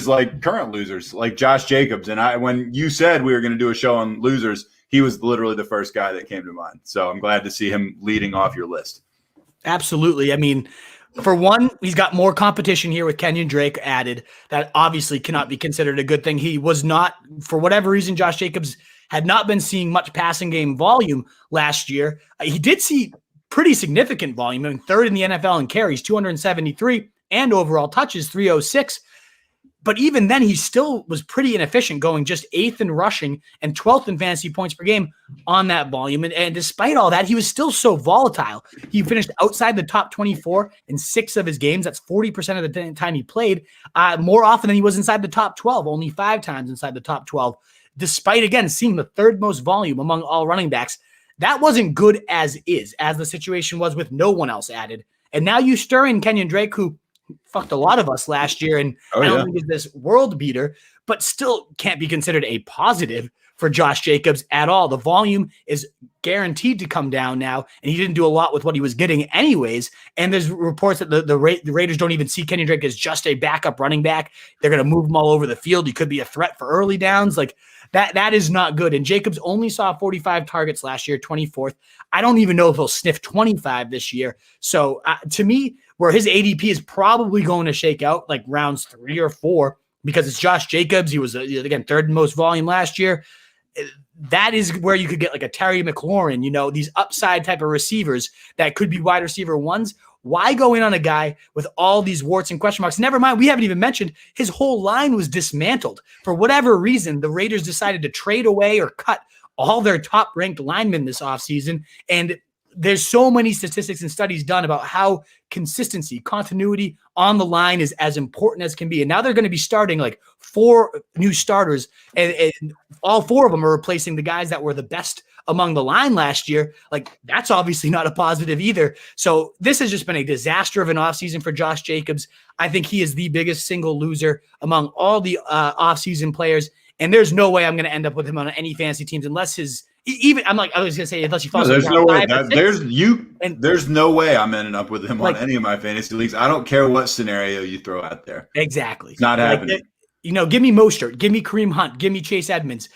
losers like current losers, like Josh Jacobs. And when you said we were going to do a show on losers, he was literally the first guy that came to mind. So I'm glad to see him leading off your list. Absolutely. I mean, for one, he's got more competition here with Kenyan Drake added. That obviously cannot be considered a good thing. He was not, for whatever reason, Josh Jacobs had not been seeing much passing game volume last year. He did see pretty significant volume. I mean, third in the NFL in carries, 273, and overall touches, 306. But even then, he still was pretty inefficient, going just 8th in rushing and 12th in fantasy points per game on that volume. And despite all that, he was still so volatile. He finished outside the top 24 in 6 of his games. That's 40% of the time he played, more often than he was inside the top 12, only 5 times inside the top 12, despite, again, seeing the 3rd most volume among all running backs. That wasn't good as the situation was with no one else added. And now you stir in Kenyan Drake, who fucked a lot of us last year, and I don't think is this world beater, but still can't be considered a positive for Josh Jacobs at all. The volume is guaranteed to come down now, and he didn't do a lot with what he was getting anyways. And there's reports that the Raiders don't even see Kenyan Drake as just a backup running back. They're going to move him all over the field. He could be a threat for early downs. Like that is not good. And Jacobs only saw 45 targets last year, 24th. I don't even know if he'll sniff 25 this year. So to me, where his ADP is probably going to shake out like rounds 3 or 4, because it's Josh Jacobs. He was, again, 3rd most volume last year. That is where you could get like a Terry McLaurin, these upside type of receivers that could be wide receiver ones. Why go in on a guy with all these warts and question marks? Never mind, we haven't even mentioned his whole line was dismantled. For whatever reason, the Raiders decided to trade away or cut all their top-ranked linemen this offseason, and there's so many statistics and studies done about how consistency, continuity on the line is as important as can be. And now they're going to be starting like 4 new starters, and all 4 of them are replacing the guys that were the best among the line last year. Like, that's obviously not a positive either. So this has just been a disaster of an offseason for Josh Jacobs. I think he is the biggest single loser among all the offseason players. And there's no way I'm going to end up with him on any fantasy teams unless his I was going to say, unless he falls. No, there's no way. There's no way I'm ending up with him on any of my fantasy leagues. I don't care what scenario you throw out there. Exactly. It's not happening. Give me Mostert, give me Kareem Hunt, give me Chase Edmonds,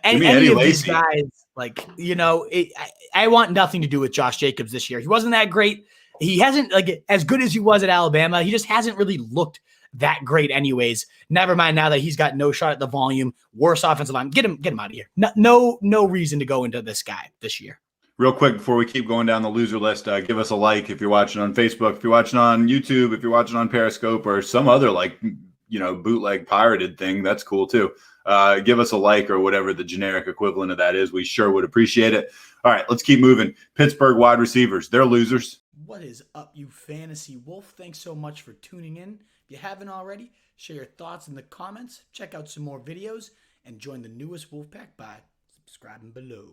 any of these guys. I want nothing to do with Josh Jacobs this year. He wasn't that great. He hasn't, as good as he was at Alabama. He just hasn't really looked that great anyways. Never mind now that he's got no shot at the volume, worse offensive line. Get him out of here. No reason to go into this guy this year. Real quick, before we keep going down the loser list, give us a like if you're watching on Facebook, if you're watching on YouTube, if you're watching on Periscope or some other bootleg pirated thing. That's cool too. Give us a like or whatever the generic equivalent of that is. We sure would appreciate it. All right, let's keep moving. Pittsburgh wide receivers, they're losers. What is up, you fantasy wolf? Thanks so much for tuning in. If you haven't already, share your thoughts in the comments, check out some more videos, and join the newest Wolfpack by subscribing below.